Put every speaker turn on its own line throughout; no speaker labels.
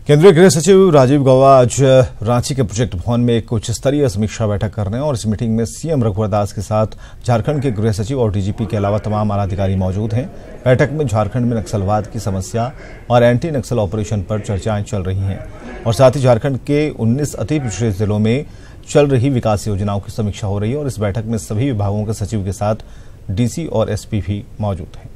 केंद्रीय गृह सचिव राजीव गौबा आज रांची के प्रोजेक्ट भवन में एक उच्च स्तरीय समीक्षा बैठक कर रहे हैं और इस मीटिंग में सीएम रघुवर दास के साथ झारखंड के गृह सचिव और डीजीपी के अलावा तमाम आला अधिकारी मौजूद हैं। बैठक में झारखंड में नक्सलवाद की समस्या और एंटी नक्सल ऑपरेशन पर चर्चाएं चल रही हैं और साथ ही झारखंड के 19 अति पिछड़े जिलों में चल रही विकास योजनाओं की समीक्षा हो रही है और इस बैठक में सभी विभागों के सचिव के साथ डीसी और एसपी भी मौजूद हैं।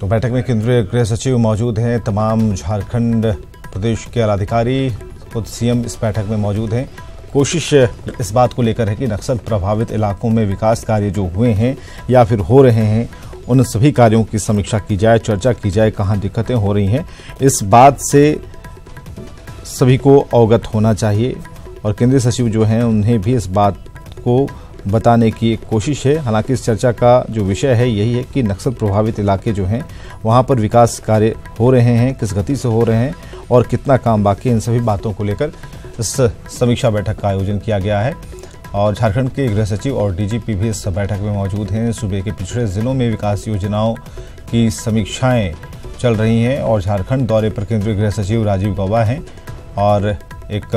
तो बैठक में केंद्रीय गृह सचिव मौजूद हैं, तमाम झारखंड प्रदेश के आलाधिकारी, खुद सीएम इस बैठक में मौजूद हैं। कोशिश इस बात को लेकर है कि नक्सल प्रभावित इलाकों में विकास कार्य जो हुए हैं या फिर हो रहे हैं उन सभी कार्यों की समीक्षा की जाए, चर्चा की जाए, कहाँ दिक्कतें हो रही हैं, इस बात से सभी को अवगत होना चाहिए और केंद्रीय सचिव जो हैं उन्हें भी इस बात को बताने की एक कोशिश है। हालांकि इस चर्चा का जो विषय है यही है कि नक्सल प्रभावित इलाके जो हैं वहां पर विकास कार्य हो रहे हैं, किस गति से हो रहे हैं और कितना काम बाकी है, इन सभी बातों को लेकर इस समीक्षा बैठक का आयोजन किया गया है। और झारखंड के गृह सचिव और डीजीपी भी इस बैठक में मौजूद हैं। सूबे के पिछड़े जिलों में विकास योजनाओं की समीक्षाएं चल रही हैं और झारखंड दौरे पर केंद्रीय गृह सचिव राजीव गौबा हैं और एक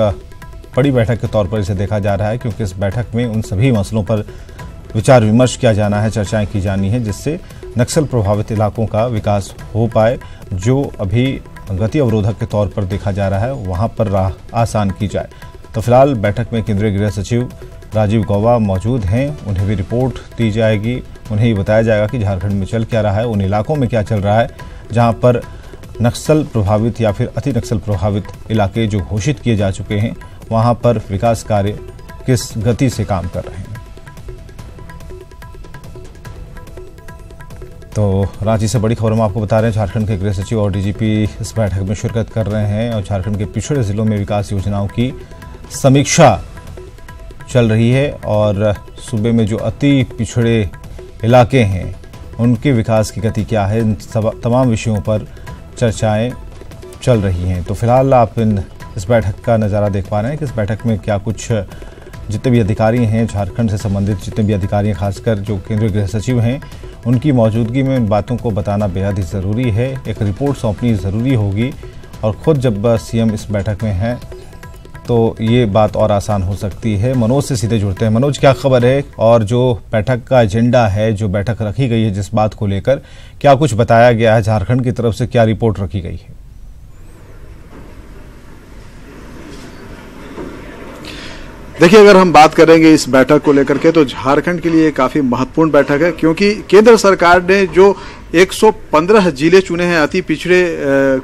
बड़ी बैठक के तौर पर इसे देखा जा रहा है क्योंकि इस बैठक में उन सभी मसलों पर विचार विमर्श किया जाना है, चर्चाएं की जानी है जिससे नक्सल प्रभावित इलाकों का विकास हो पाए, जो अभी गति अवरोधक के तौर पर देखा जा रहा है वहां पर राह आसान की जाए। तो फिलहाल बैठक में केंद्रीय गृह सचिव राजीव गौबा मौजूद हैं, उन्हें भी रिपोर्ट दी जाएगी, उन्हें ये बताया जाएगा कि झारखंड में चल क्या रहा है, उन इलाकों में क्या चल रहा है जहाँ पर नक्सल प्रभावित या फिर अति नक्सल प्रभावित इलाके जो घोषित किए जा चुके हैं वहां पर विकास कार्य किस गति से काम कर रहे हैं। तो रांची से बड़ी खबर हम आपको बता रहे हैं, झारखंड के गृह सचिव और डीजीपी इस बैठक में शिरकत कर रहे हैं और झारखंड के पिछड़े जिलों में विकास योजनाओं की समीक्षा चल रही है और सूबे में जो अति पिछड़े इलाके हैं उनके विकास की गति क्या है, इन तमाम विषयों पर चर्चाएं चल रही हैं। तो फिलहाल आप इस बैठक का नज़ारा देख पा रहे हैं कि इस बैठक में क्या कुछ जितने भी अधिकारी हैं झारखंड से संबंधित, जितने भी अधिकारी हैं खासकर जो केंद्रीय गृह सचिव हैं, उनकी मौजूदगी में इन बातों को बताना बेहद ही ज़रूरी है। एक रिपोर्ट सौंपनी ज़रूरी होगी और ख़ुद जब सीएम इस बैठक में हैं तो ये बात और आसान हो सकती है। मनोज से सीधे जुड़ते हैं। मनोज, क्या खबर है और जो बैठक का एजेंडा है, जो बैठक रखी गई है जिस बात को लेकर, क्या कुछ बताया गया है, झारखंड की तरफ से क्या रिपोर्ट रखी गई है?
देखिए, अगर हम बात करेंगे इस बैठक को लेकर के तो झारखंड के लिए काफी महत्वपूर्ण बैठक है क्योंकि केंद्र सरकार ने जो 115 जिले चुने हैं, अति पिछड़े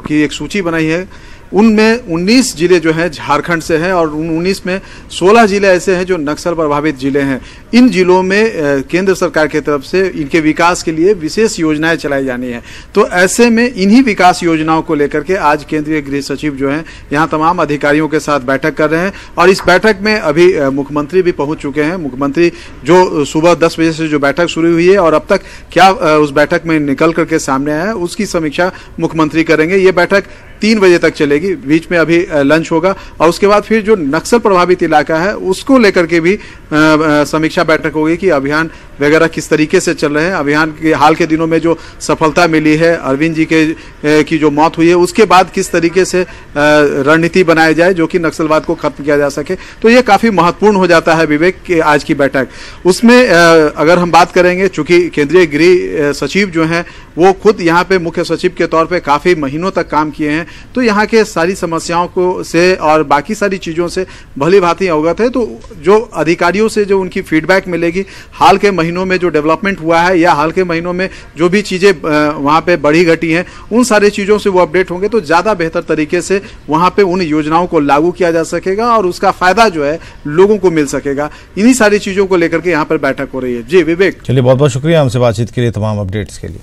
की एक सूची बनाई है, उनमें 19 जिले जो हैं झारखंड से हैं और उन 19 में 16 जिले ऐसे हैं जो नक्सल प्रभावित जिले हैं। इन जिलों में केंद्र सरकार की तरफ से इनके विकास के लिए विशेष योजनाएं चलाई जानी है। तो ऐसे में इन्हीं विकास योजनाओं को लेकर के आज केंद्रीय गृह सचिव जो हैं यहाँ तमाम अधिकारियों के साथ बैठक कर रहे हैं और इस बैठक में अभी मुख्यमंत्री भी पहुंच चुके हैं। मुख्यमंत्री जो सुबह 10 बजे से जो बैठक शुरू हुई है और अब तक क्या उस बैठक में निकल करके सामने आया है उसकी समीक्षा मुख्यमंत्री करेंगे। ये बैठक 3 बजे तक चलेगी, बीच में अभी लंच होगा और उसके बाद फिर जो नक्सल प्रभावित इलाका है उसको लेकर के भी समीक्षा बैठक होगी कि अभियान वगैरह किस तरीके से चल रहे हैं। अभियान के हाल के दिनों में जो सफलता मिली है, अरविंद जी की जो मौत हुई है उसके बाद किस तरीके से रणनीति बनाई जाए जो कि नक्सलवाद को खत्म किया जा सके। तो ये काफी महत्वपूर्ण हो जाता है विवेक की आज की बैठक। उसमें अगर हम बात करेंगे, चूंकि केंद्रीय गृह सचिव जो हैं वो खुद यहाँ पे मुख्य सचिव के तौर पे काफी महीनों तक काम किए हैं तो यहाँ के सारी समस्याओं को से और बाकी सारी चीजों से भली भांति अवगत है। तो जो अधिकारियों से जो उनकी फीडबैक मिलेगी, हाल के महीनों में जो डेवलपमेंट हुआ है या हाल के महीनों में जो भी चीजें वहाँ पे बढ़ी घटी हैं, उन सारी चीजों से वो अपडेट होंगे तो ज्यादा बेहतर तरीके से वहाँ पे उन योजनाओं को लागू किया जा सकेगा और उसका फायदा जो है लोगों को मिल सकेगा। इन्हीं सारी चीजों को लेकर के यहाँ पर बैठक हो रही है। जी विवेक।
चलिए, बहुत बहुत शुक्रिया हमसे बातचीत के लिए, तमाम अपडेट्स के लिए।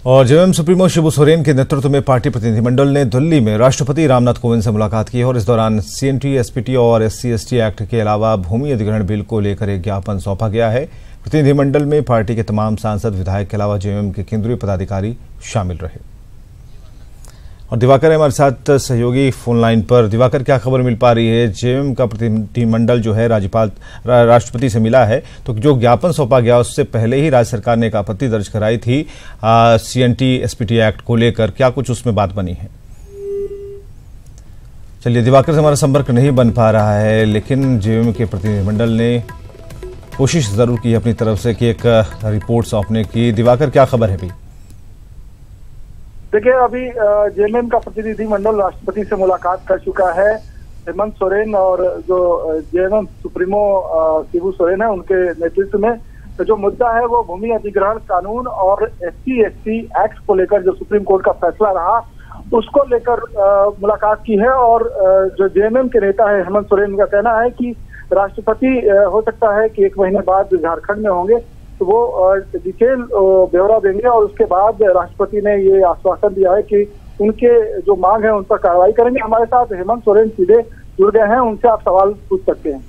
और जेएमएम सुप्रीमो शिबू सोरेन के नेतृत्व में पार्टी प्रतिनिधिमंडल ने दिल्ली में राष्ट्रपति रामनाथ कोविंद से मुलाकात की और इस दौरान सीएनटी, एसपीटी और SC/ST एक्ट के अलावा भूमि अधिग्रहण बिल को लेकर एक ज्ञापन सौंपा गया है। प्रतिनिधिमंडल में पार्टी के तमाम सांसद, विधायक के अलावा जेएमएम के केंद्रीय पदाधिकारी शामिल रहे। और दिवाकर हमारे साथ सहयोगी फोन लाइन पर। दिवाकर, क्या खबर मिल पा रही है? जेएमएम का प्रतिनिधिमंडल जो है राष्ट्रपति से मिला है, तो जो ज्ञापन सौंपा गया उससे पहले ही राज्य सरकार ने एक आपत्ति दर्ज कराई थी सीएनटी एसपीटी एक्ट को लेकर। क्या कुछ उसमें बात बनी है? चलिए, दिवाकर से हमारा संपर्क नहीं बन पा रहा है, लेकिन जेएमएम के प्रतिनिधिमंडल ने कोशिश जरूर की अपनी तरफ से कि एक रिपोर्ट सौंपने की। दिवाकर, क्या खबर है भाई?
देखिए, अभी जेएमएम का प्रतिनिधिमंडल राष्ट्रपति से मुलाकात कर चुका है। हेमंत सोरेन और जो जेएमएम सुप्रीमो शिबू सोरेन है, उनके नेतृत्व में तो जो मुद्दा है वो भूमि अधिग्रहण कानून और SC/ST एक्ट को लेकर जो सुप्रीम कोर्ट का फैसला रहा उसको लेकर मुलाकात की है। और जो जेएमएम के नेता है हेमंत सोरेन का कहना है कि राष्ट्रपति हो सकता है कि 1 महीने बाद झारखंड में होंगे, तो वो डिटेल ब्यौरा देंगे और उसके बाद राष्ट्रपति ने ये आश्वासन दिया है कि उनके जो मांग है उन पर कार्रवाई करेंगे। हमारे साथ हेमंत सोरेन सीधे जुड़ गए हैं, उनसे आप सवाल पूछ सकते हैं।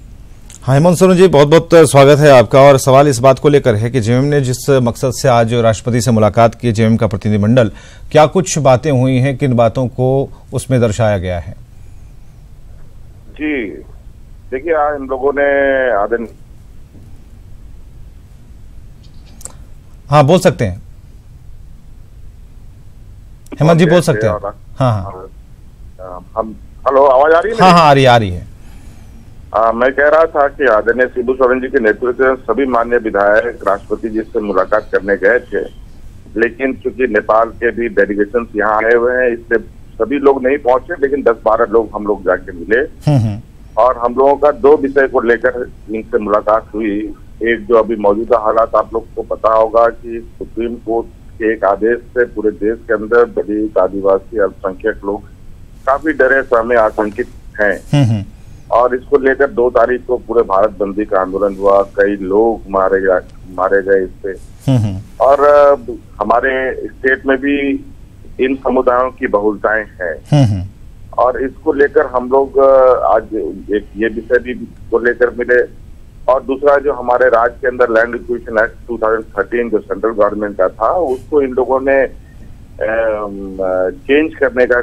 हाँ, हेमंत सोरेन जी, बहुत बहुत स्वागत है आपका। और सवाल इस बात को लेकर है कि जेएमएम ने जिस मकसद से आज राष्ट्रपति से मुलाकात की, जेएमएम का प्रतिनिधिमंडल, क्या कुछ बातें हुई हैं, किन बातों को उसमें दर्शाया गया है?
जी देखिए, आज हम लोगों ने आदन
हाँ, बोल सकते हैं हेमंत जी, बोल सकते हैं। हाँ,
हम हेलो, आवाज आ रही है?
हाँ, आ रही है।
मैं कह रहा था कि आदरणीय शिबू सोरेन जी के नेतृत्व में सभी माननीय विधायक राष्ट्रपति जी से मुलाकात करने गए थे, लेकिन चूंकि नेपाल के भी डेलीगेशन यहाँ आए हुए हैं, इसलिए सभी लोग नहीं पहुंचे, लेकिन 10-12 लोग हम लोग जाके मिले और हम लोगों का 2 विषय को लेकर इनसे मुलाकात हुई। एक, जो अभी मौजूदा हालात आप लोग को पता होगा कि सुप्रीम कोर्ट के एक आदेश से पूरे देश के अंदर दलित, आदिवासी, अल्पसंख्यक लोग काफी डरे सहमे आशंकित हैं और इसको लेकर 2 तारीख को पूरे भारत बंदी का आंदोलन हुआ। कई लोग मारे गए इससे और हमारे स्टेट में भी इन समुदायों की बहुलताएं हैं और इसको लेकर हम लोग आज एक ये विषय भी को लेकर मिले। और दूसरा, जो हमारे राज्य के अंदर लैंड एक्विजिशन एक्ट 2013 जो सेंट्रल गवर्नमेंट का था, उसको इन लोगों ने चेंज करने का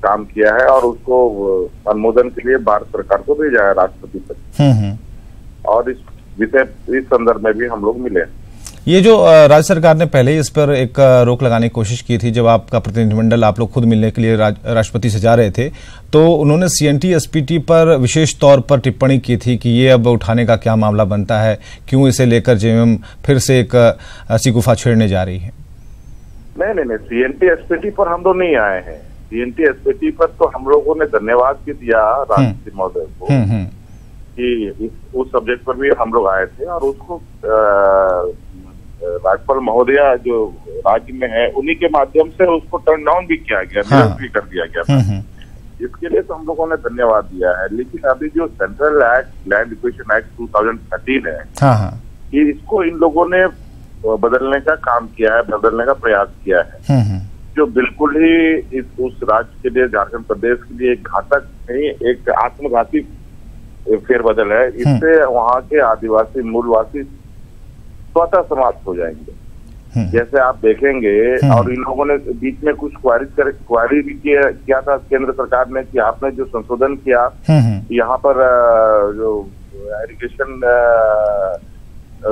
काम किया है और उसको अनुमोदन के लिए भारत सरकार को भेजा है राष्ट्रपति तक। और इस संदर्भ में भी हम लोग मिले।
ये जो राज्य सरकार ने पहले ही इस पर एक रोक लगाने की कोशिश की थी, जब आपका प्रतिनिधिमंडल आप लोग खुद मिलने के लिए राष्ट्रपति से जा रहे थे, तो उन्होंने सीएनटी एसपीटी पर विशेष तौर पर टिप्पणी की थी कि ये अब उठाने का क्या मामला बनता है, क्यों इसे लेकर जेएमएम फिर से एक शिकूफा छेड़ने जा रही है?
नहीं, सीएनटी एसपीटी पर हम लोग नहीं आए हैं। सीएनटी एसपीटी पर तो हम लोगों ने धन्यवाद भी दिया राष्ट्रपति महोदय को कि उस सब्जेक्ट पर भी हम लोग आए थे और उसको राज्यपाल महोदया जो राज्य में है उन्हीं के माध्यम से उसको टर्न डाउन भी किया गया, निरस्त भी कर दिया गया था। इसके लिए तो हम लोगों ने धन्यवाद दिया है। लेकिन अभी जो central act land acquisition act 2013 है, कि इसको इन लोगों ने बदलने का काम किया है, बदलने का प्रयास किया है, जो बिल्कुल ही उस राज्य के लिए, झारखंड प्रदेश के लिए एक घातक नहीं, एक आत्मघाती फेरबदल है। इससे वहाँ के आदिवासी मूलवासी स्वतः समाप्त हो जाएंगे। जैसे आप देखेंगे, और इन लोगों ने बीच में कुछ क्वारी भी किया था केंद्र सरकार ने कि आपने जो संशोधन किया यहाँ पर जो इरिगेशन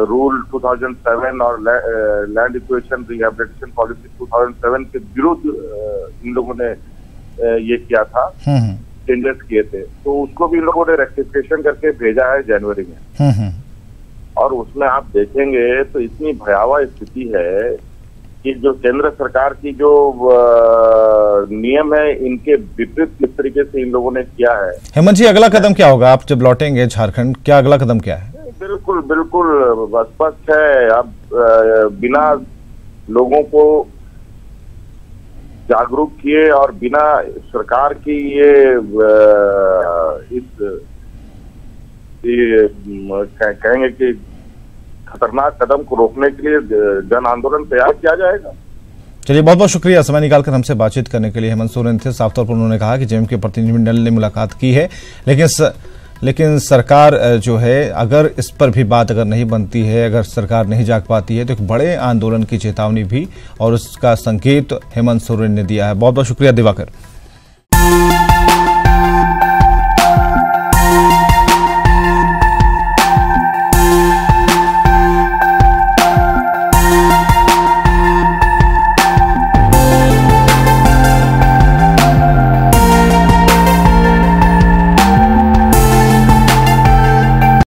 रूल 2007 और लैंड एक्विजिशन रिहैबिलिटेशन पॉलिसी 2007 के विरुद्ध इन लोगों ने ये किया था, चेंजेस किए थे, तो उसको भी इन लोगों ने रेक्टिफिकेशन करके भेजा है जनवरी में। और उसमें आप देखेंगे तो इतनी भयावह स्थिति है कि जो केंद्र सरकार की जो नियम है, इनके विपरीत किस तरीके से इन लोगों ने किया है।
हेमंत जी, अगला कदम क्या होगा? आप जब लौटेंगे झारखंड, क्या अगला कदम क्या है?
बिल्कुल स्पष्ट है। अब बिना लोगों को जागरूक किए और बिना सरकार की कहेंगे कि खतरनाक कदम को रोकने के लिए जन आंदोलन तैयार किया जाएगा।
चलिए, बहुत बहुत शुक्रिया समय निकालकर हमसे बातचीत करने के लिए। हेमंत सोरेन थे। साफ तौर पर उन्होंने कहा कि जेएमएम के प्रतिनिधिमंडल ने मुलाकात की है, लेकिन लेकिन सरकार जो है अगर इस पर भी बात अगर नहीं बनती है, अगर सरकार नहीं जाग पाती है तो एक बड़े आंदोलन की चेतावनी भी और उसका संकेत हेमंत सोरेन ने दिया है। बहुत बहुत शुक्रिया दिवाकर।